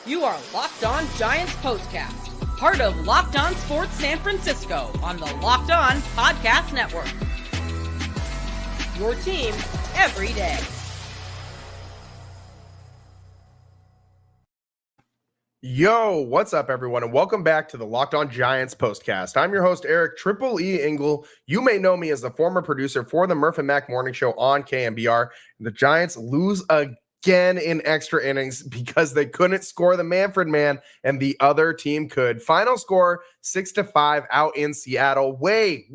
You are Locked On Giants Postcast, part of Locked On Sports San Francisco on the Locked On Podcast Network. Your team every day. Yo, what's up, everyone, and welcome back to the Locked On Giants Postcast. I'm your host, Eric Triple E Engel. You may know me as the former producer for the Murph and Mac Morning Show on KMBR. The Giants lose again in extra innings because they couldn't score the Manfred man and the other team could. Final score 6-5 out in Seattle. Way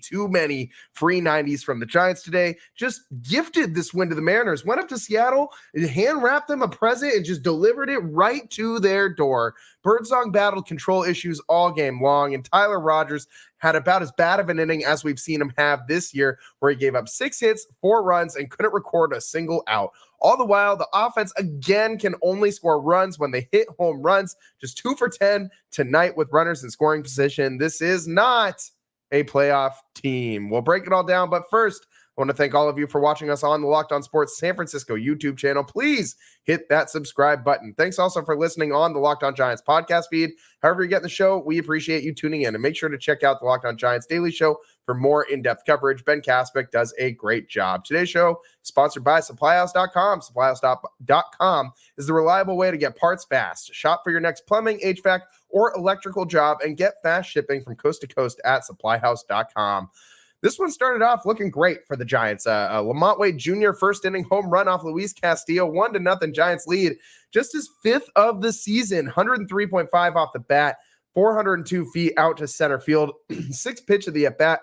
too many free 90s from the Giants today. Just gifted this win to the Mariners. Went up to Seattle, hand wrapped them a present, and just delivered it right to their door. Birdsong battled control issues all game long, and Tyler Rogers had about as bad of an inning as we've seen him have this year, where he gave up 6 hits, 4 runs, and couldn't record a single out. All the while, the offense again can only score runs when they hit home runs. Just 2 for 10 tonight with runners in scoring position. This is not a playoff team. We'll break it all down, but first, I want to thank all of you for watching us on the Locked On Sports San Francisco YouTube channel. Please hit that subscribe button. Thanks also for listening on the Locked On Giants podcast feed. However you get the show, we appreciate you tuning in. And make sure to check out the Locked On Giants Daily Show for more in-depth coverage. Ben Kaspick does a great job. Today's show is sponsored by SupplyHouse.com. SupplyHouse.com is the reliable way to get parts fast. Shop for your next plumbing, HVAC, or electrical job and get fast shipping from coast to coast at SupplyHouse.com. This one started off looking great for the Giants. Lamont Wade Jr. first inning home run off Luis Castillo, 1-0 Giants lead. Just his 5th of the season, 103.5 off the bat, 402 feet out to center field. 6th pitch of the at-bat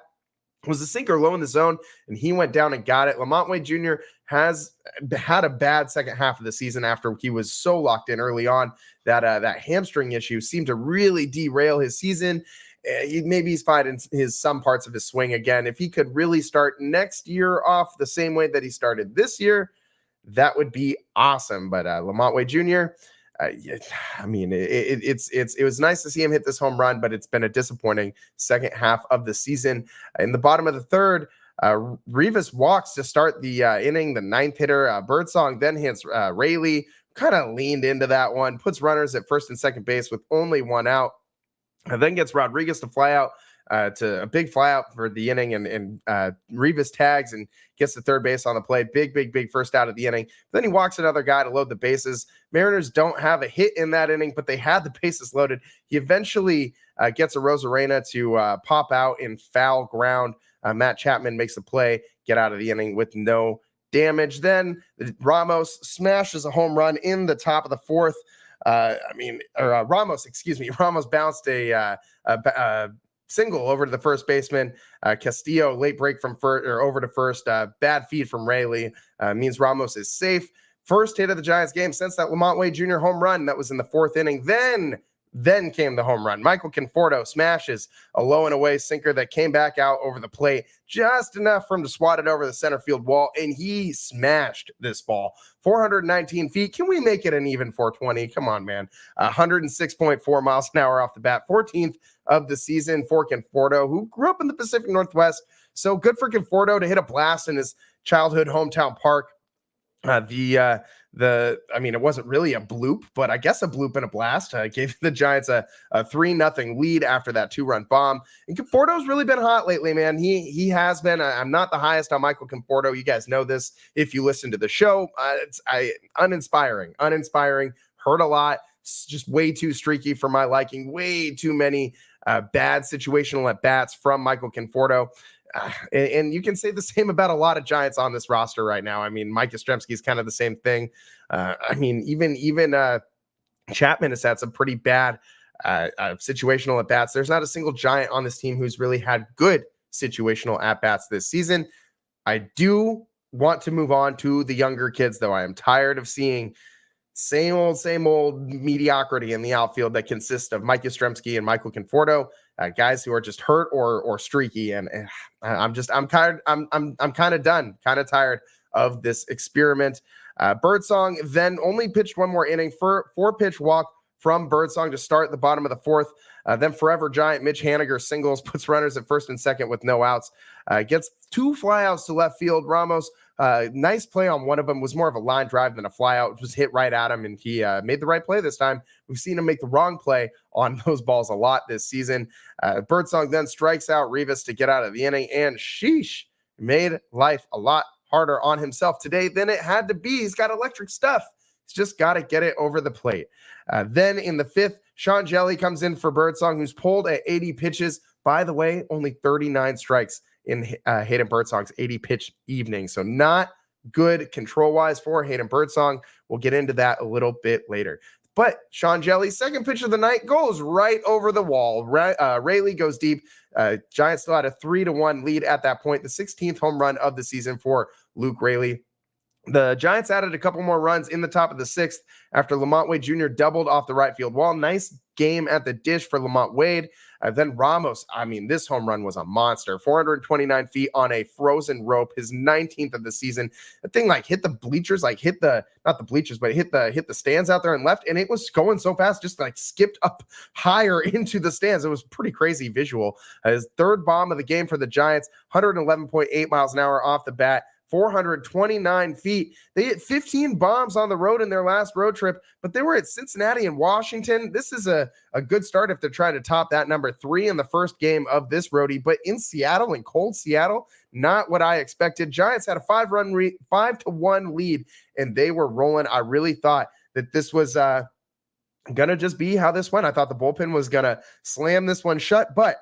was a sinker low in the zone, and he went down and got it. Lamont Wade Jr. has had a bad second half of the season after he was so locked in early on that that hamstring issue seemed to really derail his season. He's finding some parts of his swing again. If he could really start next year off the same way that he started this year, that would be awesome. But Lamont Wade Jr., it was nice to see him hit this home run, but it's been a disappointing second half of the season. In the bottom of the third, Rivas walks to start the inning. The 9th hitter, Birdsong, then hits Rayleigh. Kind of leaned into that one, puts runners at first and second base with only 1 out. And then gets Rodriguez to fly out to a big fly out for the inning, and Rivas tags and gets to third base on the play. Big first out of the inning. Then he walks another guy to load the bases. Mariners don't have a hit in that inning, but they had the bases loaded. He eventually gets a Rosarena to pop out in foul ground. Matt Chapman makes the play, get out of the inning with no damage. Then Ramos smashes a home run in the top of the 4th. Ramos bounced a single over to the first baseman. Castillo, late break from over to first. Bad feed from Rayleigh means Ramos is safe. First hit of the Giants game since that Lamont Wade Jr. home run. That was in the 4th inning. Then came the home run. Michael Conforto smashes a low and away sinker that came back out over the plate, just enough for him to swat it over the center field wall, and he smashed this ball. 419 feet. Can we make it an even 420? Come on, man. 106.4 miles an hour off the bat. 14th of the season for Conforto, who grew up in the Pacific Northwest. So good for Conforto to hit a blast in his childhood hometown park. It wasn't really a bloop, but I guess a bloop and a blast. Gave the Giants a 3-0 lead after that 2-run bomb. And Conforto's really been hot lately, man. He has been. I'm not the highest on Michael Conforto. You guys know this if you listen to the show. It's uninspiring. Hurt a lot. It's just way too streaky for my liking. Way too many bad situational at bats from Michael Conforto. And you can say the same about a lot of Giants on this roster right now. I mean, Mike Yastrzemski is kind of the same thing. Even Chapman has had some pretty bad situational at-bats. There's not a single Giant on this team who's really had good situational at-bats this season. I do want to move on to the younger kids, though. I am tired of seeing same old mediocrity in the outfield that consists of Mike Yastrzemski and Michael Conforto, guys who are just hurt or streaky. And I'm kind of done, kind of tired of this experiment. Birdsong then only pitched one more inning for 4-pitch walk, from Birdsong to start the bottom of the fourth. Then forever Giant Mitch Haniger singles, puts runners at first and second with no outs. Gets 2 flyouts to left field. Ramos, nice play on one of them, was more of a line drive than a flyout. It was hit right at him, and he made the right play this time. We've seen him make the wrong play on those balls a lot this season. Birdsong then strikes out Rivas to get out of the inning, and sheesh, made life a lot harder on himself today than it had to be. He's got electric stuff. He's just got to get it over the plate. Then in the fifth, Sean Jelly comes in for Birdsong, who's pulled at 80 pitches. By the way, only 39 strikes in Hayden Birdsong's 80-pitch evening. So not good control-wise for Hayden Birdsong. We'll get into that a little bit later. But Sean Jelly's second pitch of the night goes right over the wall. Rayleigh goes deep. Giants still had a 3-1 lead at that point. The 16th home run of the season for Luke Rayleigh. The Giants added a couple more runs in the top of the sixth after Lamont Wade Jr. doubled off the right field wall. Nice game at the dish for Lamont Wade. Then Ramos, this home run was a monster. 429 feet on a frozen rope, his 19th of the season. The thing hit the bleachers, hit the stands out there and left, and it was going so fast, just skipped up higher into the stands. It was pretty crazy visual. His third bomb of the game for the Giants, 111.8 miles an hour off the bat. 429 feet. They hit 15 bombs on the road in their last road trip, but they were at Cincinnati and Washington. This is a good start if they're trying to top that number 3 in the first game of this roadie, but in Seattle, in cold Seattle, not what I expected. Giants had a 5-1 lead, and they were rolling. I really thought that this was going to just be how this went. I thought the bullpen was going to slam this one shut, but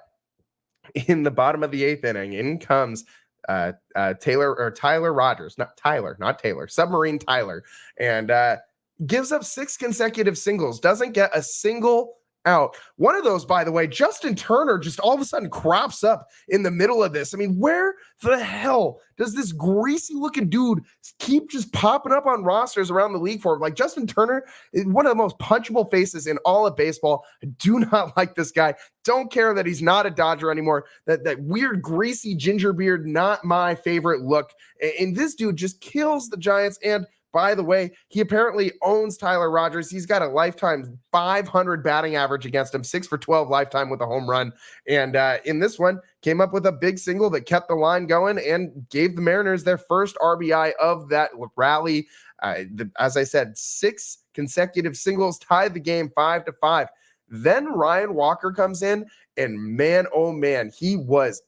in the bottom of the 8th inning, in comes Tyler Rogers, not Taylor, Submarine Tyler, and gives up 6 consecutive singles, doesn't get a single out. One of those, by the way, Justin Turner just all of a sudden crops up in the middle of this. Where the hell does this greasy looking dude keep just popping up on rosters around the league for? Justin Turner is one of the most punchable faces in all of baseball. I do not like this guy. Don't care that he's not a Dodger anymore. That weird greasy ginger beard, not my favorite look. And this dude just kills the Giants. And by the way, he apparently owns Tyler Rogers. He's got a lifetime 500 batting average against him, 6 for 12 lifetime with a home run. And in this one, came up with a big single that kept the line going and gave the Mariners their first RBI of that rally. As I said, 6 consecutive singles tied the game 5-5. Then Ryan Walker comes in, and man, oh man, he was,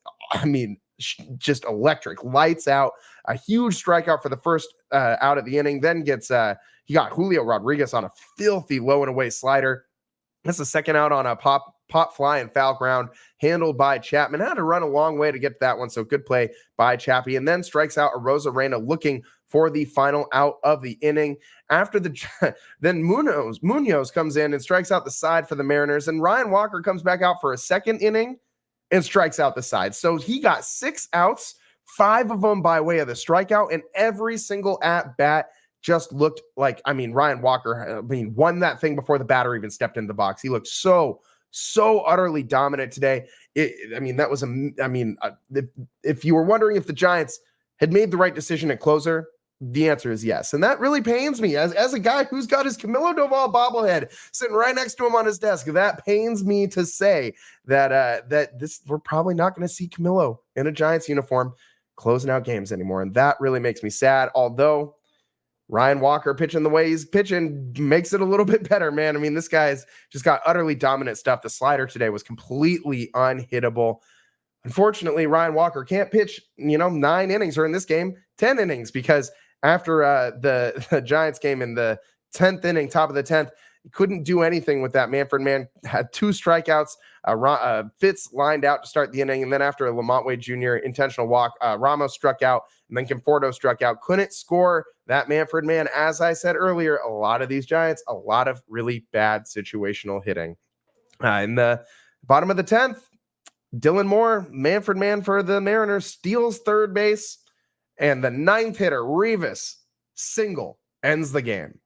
just electric, lights out. A huge strikeout for the first out of the inning. Then he got Julio Rodriguez on a filthy low and away slider. That's the second out on a pop fly and foul ground handled by Chapman. Had to run a long way to get to that one, so good play by Chappie. And then strikes out Arozarena looking for the final out of the inning. After then Munoz comes in and strikes out the side for the Mariners, and Ryan Walker comes back out for a second inning and strikes out the side. So he got 6 outs, 5 of them by way of the strikeout, and every single at bat just looked like, Ryan Walker, won that thing before the batter even stepped into the box. He looked so utterly dominant today. That was if you were wondering if the Giants had made the right decision at closer, the answer is yes. And that really pains me as a guy who's got his Camilo Doval bobblehead sitting right next to him on his desk. That pains me to say that we're probably not going to see Camilo in a Giants uniform closing out games anymore. And that really makes me sad. Although Ryan Walker pitching the way he's pitching makes it a little bit better, man. This guy's just got utterly dominant stuff. The slider today was completely unhittable. Unfortunately, Ryan Walker can't pitch, 9 innings, or in this game, 10 innings, because after the Giants game in the 10th inning, top of the 10th, he couldn't do anything with that. Manfred Man had 2 strikeouts. Fitz lined out to start the inning, and then after a Lamont Wade Jr. intentional walk, Ramos struck out, and then Conforto struck out. Couldn't score that Manfred Man. As I said earlier, a lot of these Giants, a lot of really bad situational hitting. In the bottom of the 10th, Dylan Moore, Manfred Man for the Mariners, steals third base, and the 9th hitter, Rivas, single, ends the game.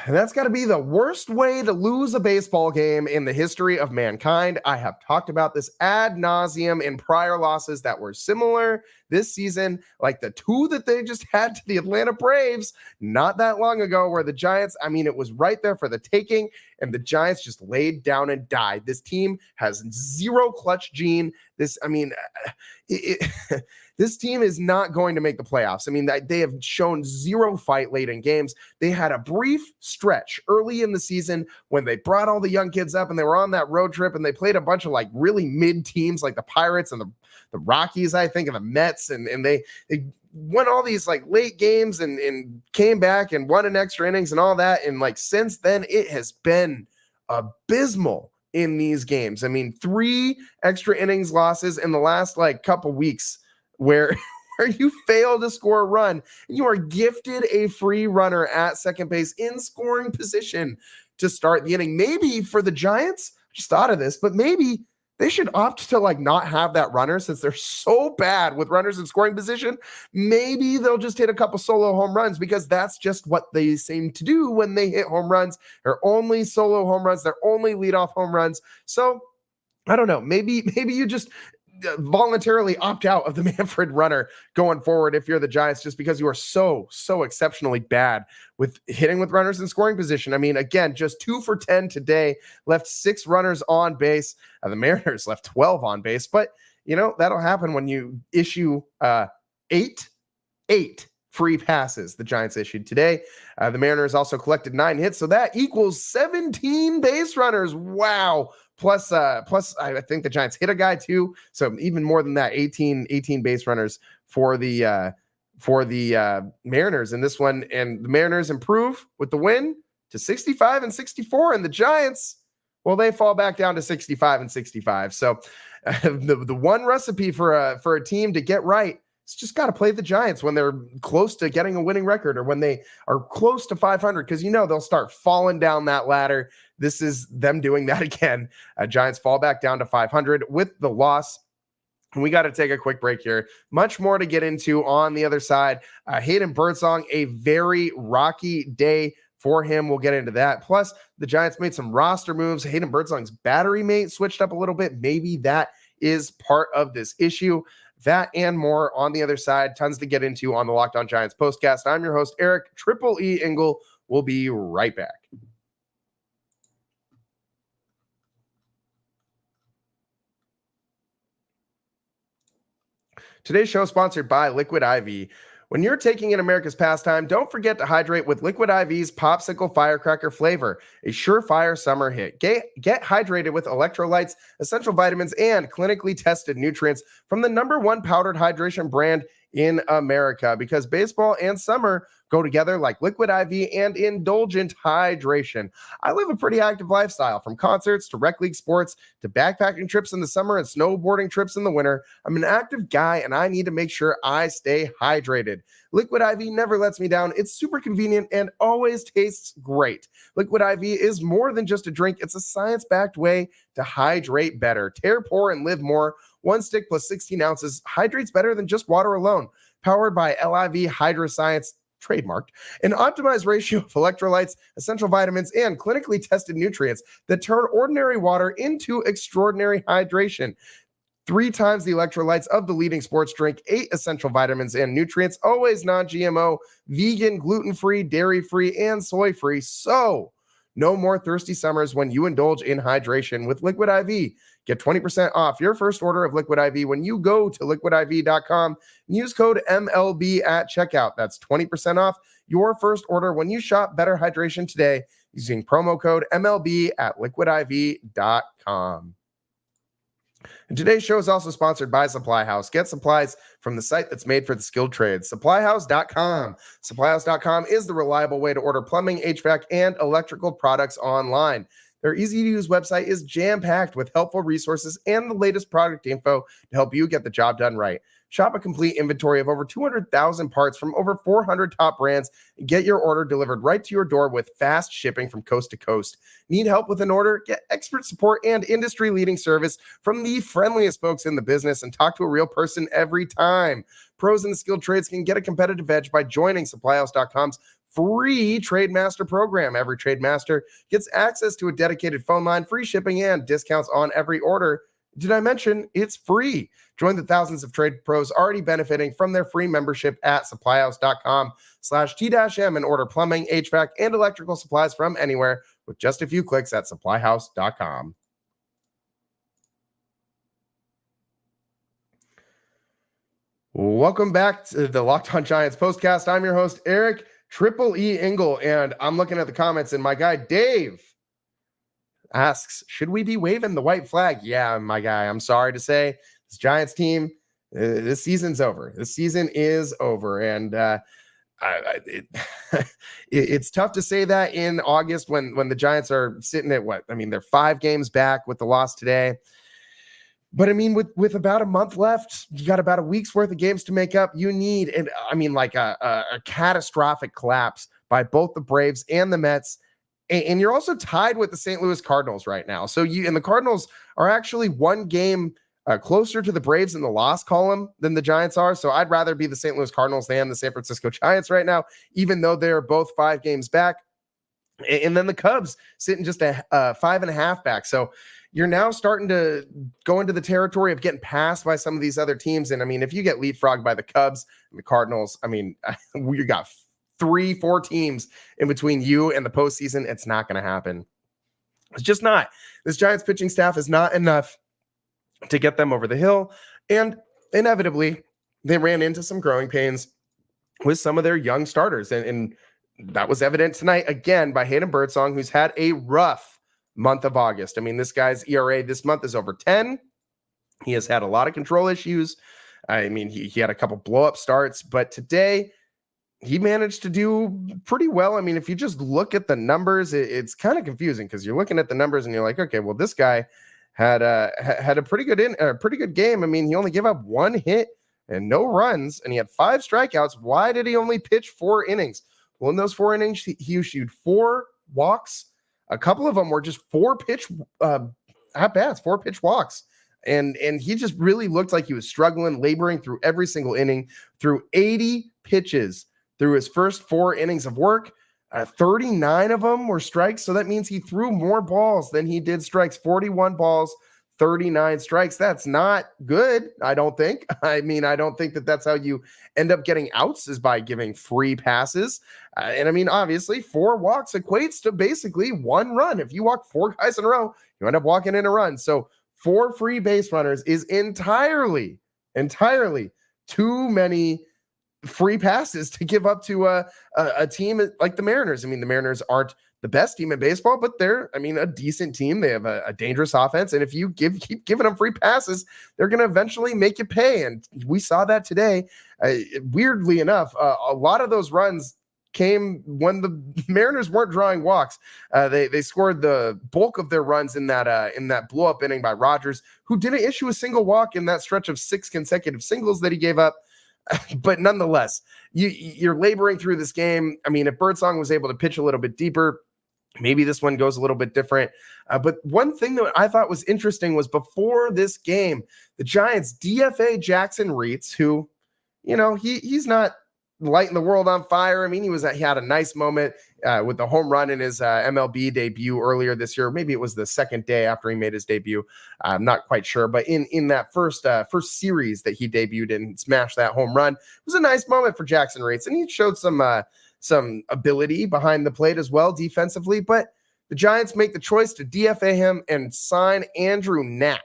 And that's got to be the worst way to lose a baseball game in the history of mankind. I have talked about this ad nauseum in prior losses that were similar this season, like the two that they just had to the Atlanta Braves not that long ago, where the Giants, it was right there for the taking, and the Giants just laid down and died. This team has zero clutch gene. This team is not going to make the playoffs. They have shown zero fight late in games. They had a brief stretch early in the season when they brought all the young kids up and they were on that road trip and they played a bunch of like really mid teams like the Pirates and the Rockies, I think, and the Mets. And they won all these like late games and came back and won in extra innings and all that. And like since then, it has been abysmal in these games. 3 extra innings losses in the last like couple weeks where you fail to score a run and you are gifted a free runner at second base in scoring position to start the inning. Maybe for the Giants, I just thought of this, but maybe they should opt to like not have that runner since they're so bad with runners in scoring position. Maybe they'll just hit a couple solo home runs because that's just what they seem to do when they hit home runs. They're only solo home runs. They're only leadoff home runs. So I don't know. Maybe you just voluntarily opt out of the Manfred runner going forward if you're the Giants, just because you are so exceptionally bad with hitting with runners in scoring position. Again, just 2 for 10 today, left 6 runners on base. The Mariners left 12 on base, but that'll happen when you issue 8 free passes the Giants issued today. The Mariners also collected 9 hits, so that equals 17 base runners. Wow. Plus, I think the Giants hit a guy too. So even more than that, 18 base runners for the Mariners in this one. And the Mariners improve with the win to 65 and 64. And the Giants, well, they fall back down to 65 and 65. So the one recipe for a team to get right, it's just got to play the Giants when they're close to getting a winning record or when they are close to 500, because they'll start falling down that ladder. This is them doing that again. Giants fall back down to 500 with the loss. And we got to take a quick break here. Much more to get into on the other side. Hayden Birdsong, a very rocky day for him. We'll get into that. Plus, the Giants made some roster moves. Hayden Birdsong's battery mate switched up a little bit. Maybe that is part of this issue. That and more on the other side. Tons to get into on the Locked On Giants postcast. I'm your host, Eric Triple E Engel. We'll be right back. Today's show is sponsored by Liquid IV. When you're taking in America's pastime, don't forget to hydrate with Liquid IV's Popsicle Firecracker flavor, a surefire summer hit. Get hydrated with electrolytes, essential vitamins, and clinically tested nutrients from the #1 powdered hydration brand in America, because baseball and summer go together like Liquid IV and indulgent hydration. I live a pretty active lifestyle, from concerts to rec league sports to backpacking trips in the summer and snowboarding trips in the winter. I'm an active guy and I need to make sure I stay hydrated. Liquid IV never lets me down. It's super convenient and always tastes great. Liquid IV is more than just a drink. It's a science-backed way to hydrate better. Tear, pour, and live more. 1 stick plus 16 ounces hydrates better than just water alone. Powered by LIV Hydroscience, trademarked, an optimized ratio of electrolytes, essential vitamins, and clinically tested nutrients that turn ordinary water into extraordinary hydration. 3 times the electrolytes of the leading sports drink, 8 essential vitamins and nutrients, always non-GMO, vegan, gluten-free, dairy-free, and soy-free. So no more thirsty summers when you indulge in hydration with Liquid IV. Get 20% off your first order of Liquid IV when you go to liquidiv.com and use code MLB at checkout. That's 20% off your first order when you shop Better Hydration today using promo code MLB at liquidiv.com. And today's show is also sponsored by SupplyHouse. Get supplies from the site that's made for the skilled trades, SupplyHouse.com. SupplyHouse.com is the reliable way to order plumbing, HVAC, and electrical products online. Their easy-to-use website is jam-packed with helpful resources and the latest product info to help you get the job done right. Shop a complete inventory of over 200,000 parts from over 400 top brands and get your order delivered right to your door with fast shipping from coast to coast. Need help with an order? Get expert support and industry-leading service from the friendliest folks in the business and talk to a real person every time. Pros in the skilled trades can get a competitive edge by joining SupplyHouse.com's free Trade Master program. Every Trade Master gets access to a dedicated phone line, free shipping, and discounts on every order. Did I mention it's free? Join the thousands of trade pros already benefiting from their free membership at supplyhouse.com/T-M and order plumbing, HVAC, and electrical supplies from anywhere with just a few clicks at supplyhouse.com. Welcome back to the Locked On Giants postcast. I'm your host, Eric Triple E Engel, and I'm looking at the comments, and my guy, Dave, asks, should we be waving the white flag? Yeah, my guy, I'm sorry to say, this Giants team, this season's over. This season is over, and it's tough to say that in August when the Giants are sitting at what? I mean, they're 5 games back with the loss today. But I mean, with about a month left, you got about a week's worth of games to make up. You need, and I mean, like a catastrophic collapse by both the Braves and the Mets. And you're also tied with the St. Louis Cardinals right now. So the Cardinals are actually 1 game closer to the Braves in the loss column than the Giants are. So I'd rather be the St. Louis Cardinals than the San Francisco Giants right now, even though they're both 5 games back. And then the Cubs sitting just a 5.5 back. So you're now starting to go into the territory of getting passed by some of these other teams. And I mean, if you get leapfrogged by the Cubs and the Cardinals, I mean, we got 3-4 teams in between you and the postseason. It's not going to happen. It's just not. This Giants pitching staff is not enough to get them over the hill. And inevitably, they ran into some growing pains with some of their young starters. And that was evident tonight again by Hayden Birdsong, who's had a rough month of August. I mean, this guy's ERA this month is over 10. He has had a lot of control issues. I mean, he had a couple blow-up starts, but today he managed to do pretty well. I mean, if you just look at the numbers, it's kind of confusing because you're looking at the numbers and you're like, okay, well, this guy had a pretty good game. I mean, he only gave up 1 hit and no runs, and he had 5 strikeouts. Why did he only pitch 4 innings? Well, in those 4 innings, he issued 4 walks. A couple of them were just 4 pitch at-bats, 4 pitch walks. And he just really looked like he was struggling, laboring through every single inning, through 80 pitches through his first 4 innings of work. 39 of them were strikes. So that means he threw more balls than he did strikes. 41 balls, 39 strikes. That's not good, I don't think. I mean, I don't think that that's how you end up getting outs, is by giving free passes. And I mean, obviously, 4 walks equates to basically 1 run. If you walk 4 guys in a row, you end up walking in a run. So 4 free base runners is entirely too many free passes to give up to a team like the Mariners. I mean, the Mariners aren't the best team in baseball, but they're, I mean, a decent team. They have a dangerous offense. And if you keep giving them free passes, they're going to eventually make you pay. And we saw that today. Weirdly enough, a lot of those runs came when the Mariners weren't drawing walks. They scored the bulk of their runs in that blow up inning by Rogers, who didn't issue a single walk in that stretch of 6 consecutive singles that he gave up. But nonetheless, you're laboring through this game. I mean, if Birdsong was able to pitch a little bit deeper, maybe this one goes a little bit different. But one thing that I thought was interesting was before this game, the Giants DFA Jackson Reitz, who, you know, he's not lighting the world on fire. I mean, he had a nice moment with the home run in his MLB debut earlier this year. Maybe it was the second day after he made his debut. I'm not quite sure, but in that first series that he debuted and smashed that home run, it was a nice moment for Jackson Reitz, and he showed some ability behind the plate as well defensively. But the Giants make the choice to DFA him and sign Andrew Knapp.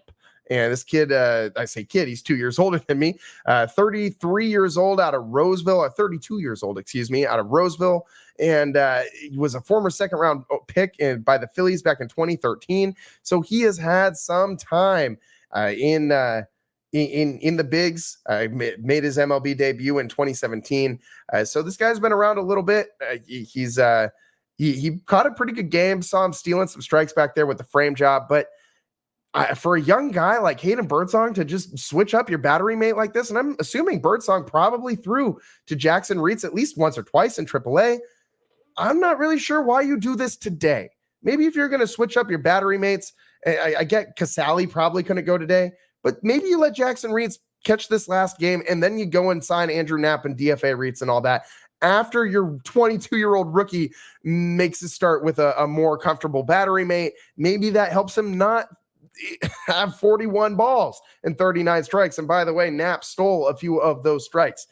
And this kid, I say kid, he's 2 years older than me, 33 years old out of Roseville, or 32 years old, out of Roseville. And he was a former second-round pick by the Phillies back in 2013. So he has had some time in the bigs. Made his MLB debut in 2017. So this guy's been around a little bit. He caught a pretty good game. Saw him stealing some strikes back there with the frame job, but for a young guy like Hayden Birdsong to just switch up your battery mate like this, and I'm assuming Birdsong probably threw to Jackson Reitz at least once or twice in AAA. I'm not really sure why you do this today. Maybe if you're going to switch up your battery mates, I get Casali probably couldn't go today, but maybe you let Jackson Reitz catch this last game, and then you go and sign Andrew Knapp and DFA Reitz and all that. after your 22-year-old rookie makes a start with a more comfortable battery mate, maybe that helps him not have 41 balls and 39 strikes. And by the way, Knapp stole a few of those strikes.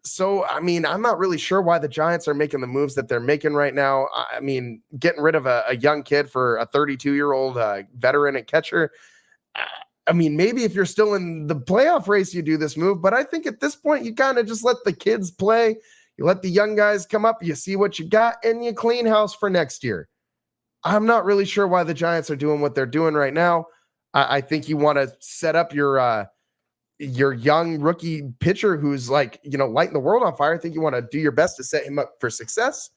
So, I mean, I'm not really sure why the Giants are making the moves that they're making right now. I mean, getting rid of a young kid for a 32-year-old veteran at catcher. I mean, maybe if you're still in the playoff race, you do this move. But I think at this point, you kind of just let the kids play. You let the young guys come up. You see what you got, and you clean house for next year. I'm not really sure why the Giants are doing what they're doing right now. I think you want to set up your young rookie pitcher who's like, lighting the world on fire. I think you want to do your best to set him up for success.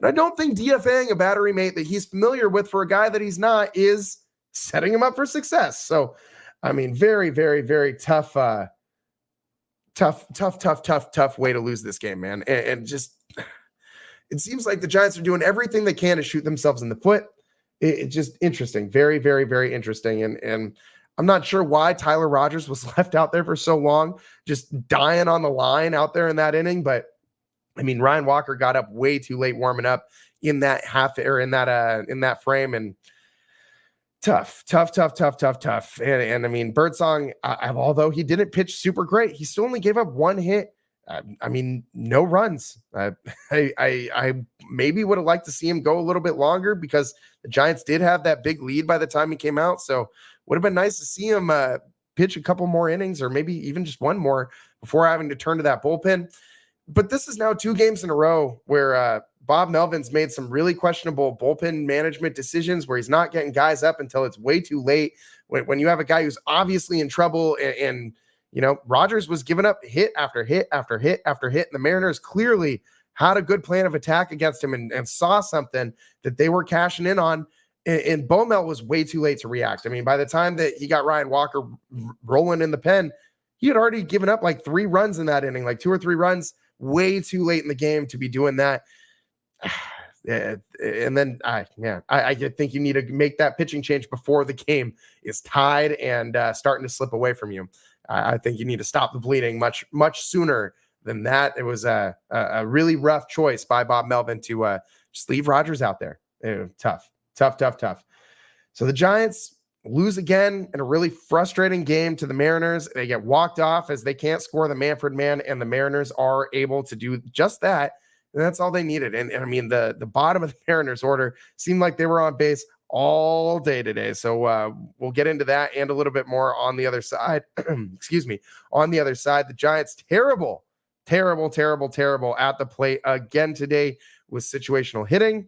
And I don't think DFAing a battery mate that he's familiar with for a guy that he's not is setting him up for success. So, I mean, very, very, very tough way to lose this game, man. And just, it seems like the Giants are doing everything they can to shoot themselves in the foot. It's just interesting. Very, very, very interesting. And I'm not sure why Tyler Rogers was left out there for so long, just dying on the line out there in that inning. But I mean, Ryan Walker got up way too late warming up in that in that frame, and tough. And I mean, Birdsong, although he didn't pitch super great, he still only gave up one hit. I mean, no runs. I maybe would have liked to see him go a little bit longer because the Giants did have that big lead by the time he came out. So would have been nice to see him pitch a couple more innings, or maybe even just one more before having to turn to that bullpen. But this is now 2 games in a row where Bob Melvin's made some really questionable bullpen management decisions where he's not getting guys up until it's way too late. When you have a guy who's obviously in trouble and Rogers was giving up hit after hit after hit after hit. And the Mariners clearly had a good plan of attack against him and saw something that they were cashing in on. And Bomel was way too late to react. I mean, by the time that he got Ryan Walker rolling in the pen, he had already given up like 3 runs in that inning, like 2 or 3 runs, way too late in the game to be doing that. And then, I think you need to make that pitching change before the game is tied and starting to slip away from you. I think you need to stop the bleeding much, much sooner than that. It was a really rough choice by Bob Melvin to just leave Rogers out there. Tough. So the Giants lose again in a really frustrating game to the Mariners. They get walked off as they can't score the Manfred man, and the Mariners are able to do just that. And that's all they needed. And I mean, the bottom of the Mariners order seemed like they were on base all day today. So we'll get into that and a little bit more on the other side. Excuse me. On the other side, the Giants terrible at the plate again today with situational hitting.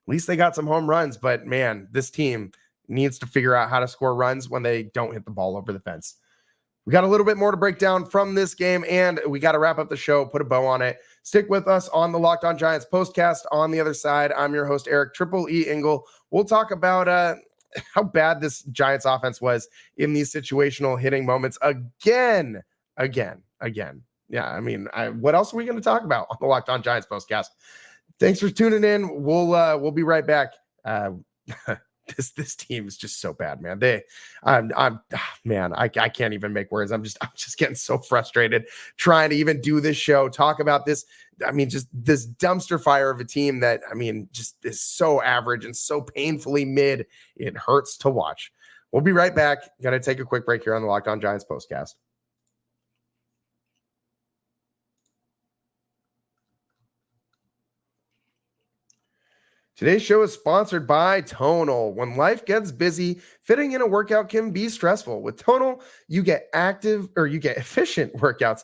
At least they got some home runs, but man, this team needs to figure out how to score runs when they don't hit the ball over the fence. We got a little bit more to break down from this game, and we got to wrap up the show, put a bow on it. Stick with us on the Locked On Giants postcast. On the other side, I'm your host, Eric Triple E Engel. We'll talk about how bad this Giants offense was in these situational hitting moments again. Yeah, I mean, what else are we going to talk about on the Locked On Giants postcast? Thanks for tuning in. We'll be right back. This team is just so bad, man. I can't even make words. I'm just getting so frustrated trying to even do this show, talk about this. I mean, just this dumpster fire of a team that, I mean, just is so average and so painfully mid. It hurts to watch. We'll be right back. Got to take a quick break here on the Locked On Giants postcast. Today's show is sponsored by TonaI. When life gets busy, fitting in a workout can be stressful. With TonaI, you get efficient workouts.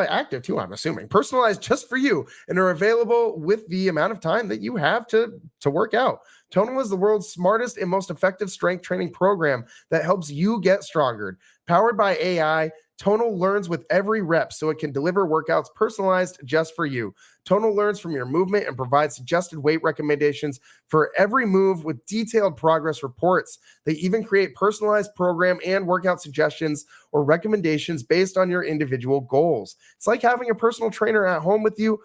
Active too, I'm assuming. Personalized just for you and are available with the amount of time that you have to work out. TonaI is the world's smartest and most effective strength training program that helps you get stronger. Powered by AI, TonaI learns with every rep so it can deliver workouts personalized just for you. TonaI learns from your movement and provides suggested weight recommendations for every move with detailed progress reports. They even create personalized program and workout suggestions or recommendations based on your individual goals. It's like having a personal trainer at home with you,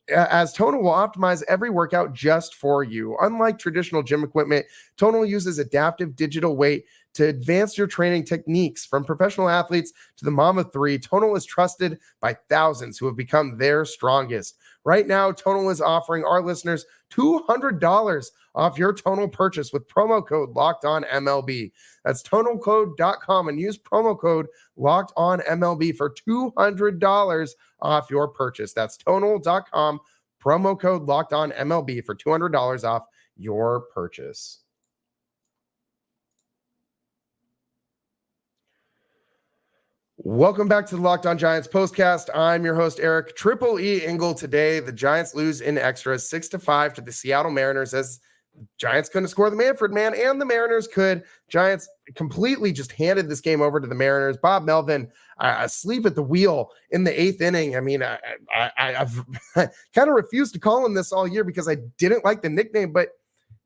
as TonaI will optimize every workout just for you. Unlike traditional gym equipment, TonaI uses adaptive digital weight to advance your training techniques. From professional athletes to the mom of three, TonaI is trusted by thousands who have become their strongest. Right now, TonaI is offering our listeners $200 off your TonaI purchase with promo code LockedOnMLB. That's TonaIcode.com and use promo code LockedOnMLB for $200 off your purchase. That's TonaI.com, promo code LockedOnMLB for $200 off your purchase. Welcome back to the Locked On Giants postcast. I'm your host, Eric Triple E Engel. Today, the Giants lose in extras 6-5 to the Seattle Mariners, as Giants couldn't score the Manfred man, and the Mariners could. Giants completely just handed this game over to the Mariners. Bob Melvin asleep at the wheel in the 8th inning. I mean, I've kind of refused to call him this all year because I didn't like the nickname, but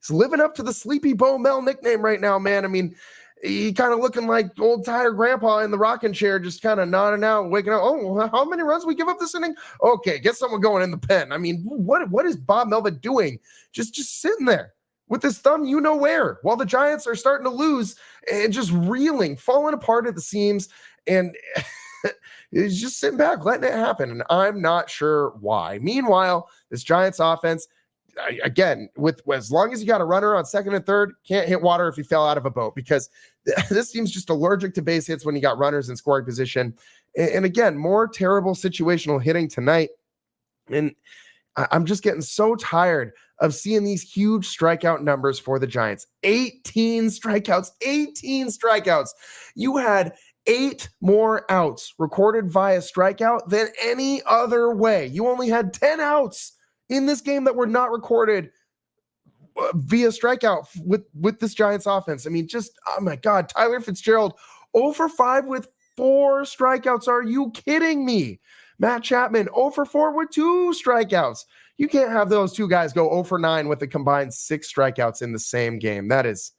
he's living up to the Sleepy Bo Mel nickname right now, man. I mean, he kind of looking like old tired grandpa in the rocking chair, just kind of nodding out, waking up. Oh, how many runs we give up this inning? Okay, get someone going in the pen. I mean, what is Bob Melvin doing? Just sitting there with his thumb, you know where, while the Giants are starting to lose and just reeling, falling apart at the seams, and he's just sitting back, letting it happen. And I'm not sure why. Meanwhile, this Giants offense, again, with as long as you got a runner on second and third, can't hit water if you fell out of a boat, because this team's just allergic to base hits when you got runners in scoring position. And again, more terrible situational hitting tonight. And I'm just getting so tired of seeing these huge strikeout numbers for the Giants. 18 strikeouts. You had 8 more outs recorded via strikeout than any other way. You only had 10 outs in this game that were not recorded via strikeout with this Giants offense. I mean, just, oh my God, Tyler Fitzgerald 0 for 5 with 4 strikeouts. Are you kidding me? Matt Chapman 0 for 4 with 2 strikeouts. You can't have those two guys go 0 for 9 with a combined 6 strikeouts in the same game. That is,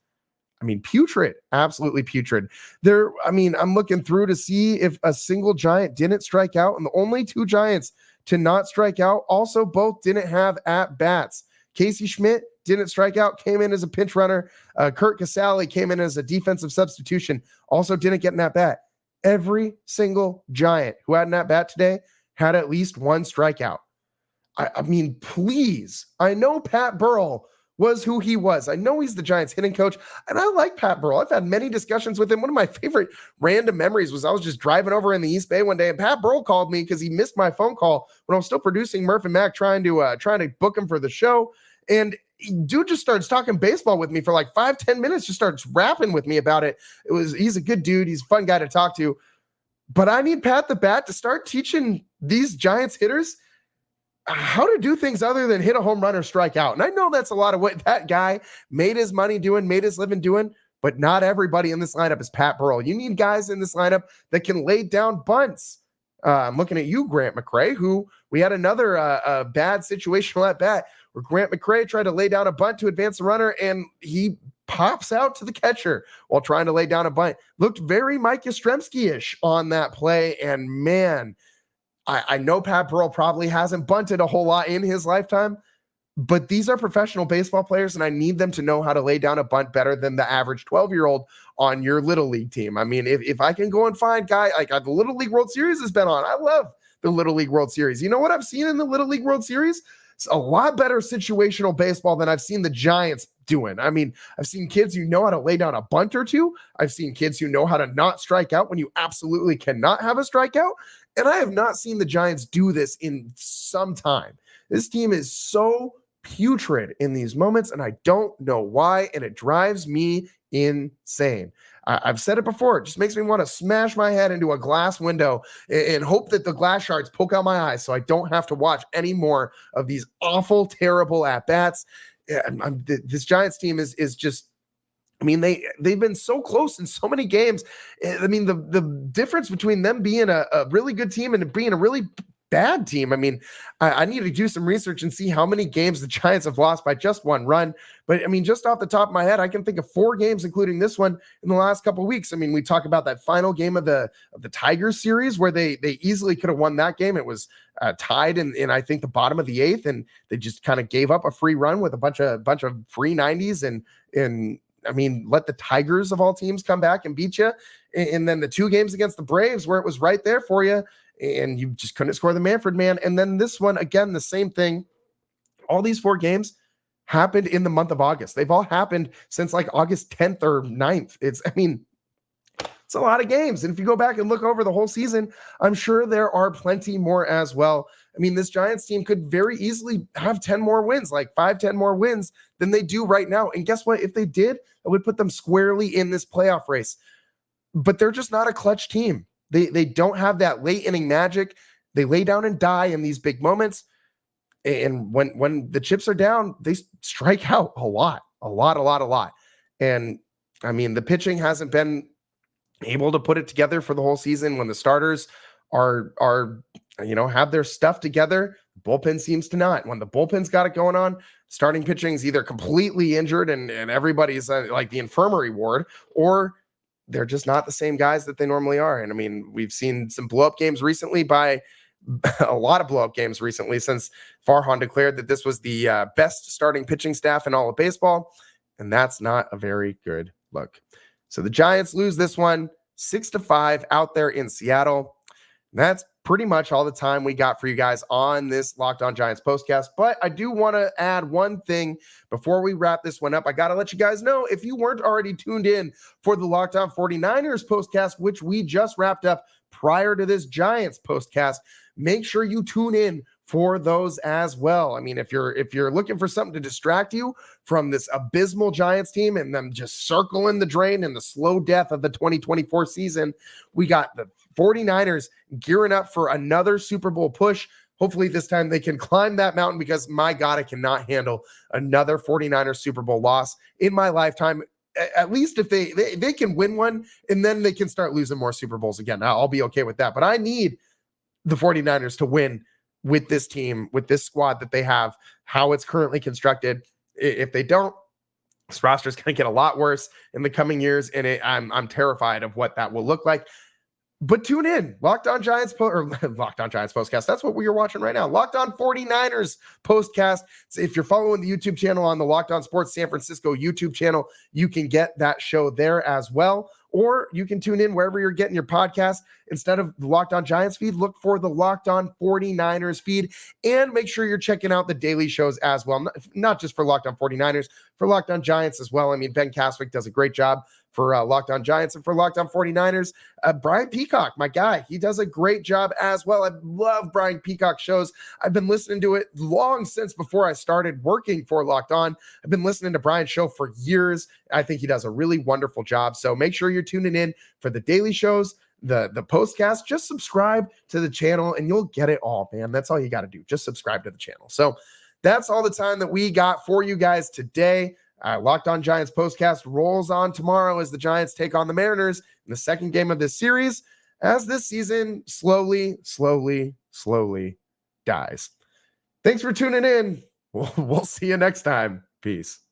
I mean, putrid, absolutely putrid. I'm looking through to see if a single Giant didn't strike out, and the only 2 Giants to not strike out also both didn't have at-bats. Casey Schmidt didn't strike out, came in as a pinch runner. Kurt Casale came in as a defensive substitution, also didn't get an at-bat. Every single Giant who had an at-bat today had at least 1 strikeout. I mean, please. I know Pat Burrell was who he was. I know he's the Giants hitting coach, and I like Pat Burrell. I've had many discussions with him. One of my favorite random memories was I was just driving over in the East Bay one day, and Pat Burrell called me because he missed my phone call when I was still producing Murph and Mac, trying to book him for the show. And dude just starts talking baseball with me for like 5-10 minutes, just starts rapping with me about it. He's a good dude. He's a fun guy to talk to. But I need Pat the Bat to start teaching these Giants hitters how to do things other than hit a home run or strike out. And I know that's a lot of what that guy made his money doing, made his living doing, but not everybody in this lineup is Pat Burrell. You need guys in this lineup that can lay down bunts. I'm looking at you, Grant McCray, who we had another bad situational at bat where Grant McCray tried to lay down a bunt to advance the runner, and he pops out to the catcher while trying to lay down a bunt. Looked very Mike Yastrzemski-ish on that play, and man, I know Pat Burrell probably hasn't bunted a whole lot in his lifetime, but these are professional baseball players, and I need them to know how to lay down a bunt better than the average 12-year-old on your Little League team. I mean, if I can go and find guy like the Little League World Series has been on. I love the Little League World Series. You know what I've seen in the Little League World Series? It's a lot better situational baseball than I've seen the Giants doing. I mean, I've seen kids who know how to lay down a bunt or two. I've seen kids who know how to not strike out when you absolutely cannot have a strikeout. And I have not seen the Giants do this in some time. This team is so putrid in these moments, and I don't know why, and it drives me insane. I've said it before. It just makes me want to smash my head into a glass window and hope that the glass shards poke out my eyes so I don't have to watch any more of these awful, terrible at-bats. This Giants team is just, I mean, they've been so close in so many games. I mean, the difference between them being a really good team and being a really bad team. I mean, I need to do some research and see how many games the Giants have lost by just 1 run. But I mean, just off the top of my head, I can think of 4 games, including this one, in the last couple of weeks. I mean, we talk about that final game of the Tigers series where they easily could have won that game. It was tied in I think the bottom of the 8th, and they just kind of gave up a free run with a bunch of free 90s and I mean, let the Tigers of all teams come back and beat you. And then the 2 games against the Braves where it was right there for you and you just couldn't score the Manfred man. And then this one, again, the same thing. All these 4 games happened in the month of August. They've all happened since like August 10th or 9th. It's a lot of games. And if you go back and look over the whole season, I'm sure there are plenty more as well. I mean, this Giants team could very easily have 10 more wins, like 5-10 more wins than they do right now. And guess what? If they did, it would put them squarely in this playoff race. But they're just not a clutch team. They don't have that late inning magic. They lay down and die in these big moments. And when the chips are down, they strike out a lot. And I mean, the pitching hasn't been able to put it together for the whole season. When the starters are have their stuff together, the bullpen seems to not. When the bullpen's got it going on, starting pitching is either completely injured and everybody's like the infirmary ward, or they're just not the same guys that they normally are. And I mean, we've seen some blow-up games recently by a lot of blow-up games recently since Farhan declared that this was the best starting pitching staff in all of baseball, and that's not a very good look. So the Giants lose this one 6-5 out there in Seattle. And that's pretty much all the time we got for you guys on this Locked On Giants postcast. But I do want to add one thing before we wrap this one up. I got to let you guys know, if you weren't already tuned in for the Locked On 49ers postcast, which we just wrapped up prior to this Giants postcast, make sure you tune in for those as well. I mean, if you're looking for something to distract you from this abysmal Giants team and them just circling the drain and the slow death of the 2024 season, we got the 49ers gearing up for another Super Bowl push. Hopefully this time they can climb that mountain, because my God, I cannot handle another 49ers Super Bowl loss in my lifetime. At least if they can win one, and then they can start losing more Super Bowls again. I'll be okay with that. But I need the 49ers to win with this team, with this squad that they have, how it's currently constructed. If they don't, this roster is going to get a lot worse in the coming years, and I'm terrified of what that will look like. But tune in, Locked On Giants Locked On Giants postcast. That's what we are watching right now. Locked On 49ers postcast. So if you're following the YouTube channel on the Locked On Sports San Francisco YouTube channel, you can get that show there as well. Or you can tune in wherever you're getting your podcast. Instead of the Locked On Giants feed, look for the Locked On 49ers feed, and make sure you're checking out the daily shows as well. Not just for Locked On 49ers, for Locked On Giants as well. I mean, Ben Caswick does a great job for Locked On Giants, and for Locked On 49ers, Brian Peacock, my guy, he does a great job as well. I love Brian Peacock's shows. I've been listening to it long since before I started working for Locked On. I've been listening to Brian's show for years. I think he does a really wonderful job. So make sure you're tuning in for the daily shows, the postcast. Just subscribe to the channel and you'll get it all, man. That's all you got to do. Just subscribe to the channel. So that's all the time that we got for you guys today. Locked On Giants postcast rolls on tomorrow as the Giants take on the Mariners in the second game of this series, as this season slowly dies. Thanks for tuning in. We'll see you next time. Peace.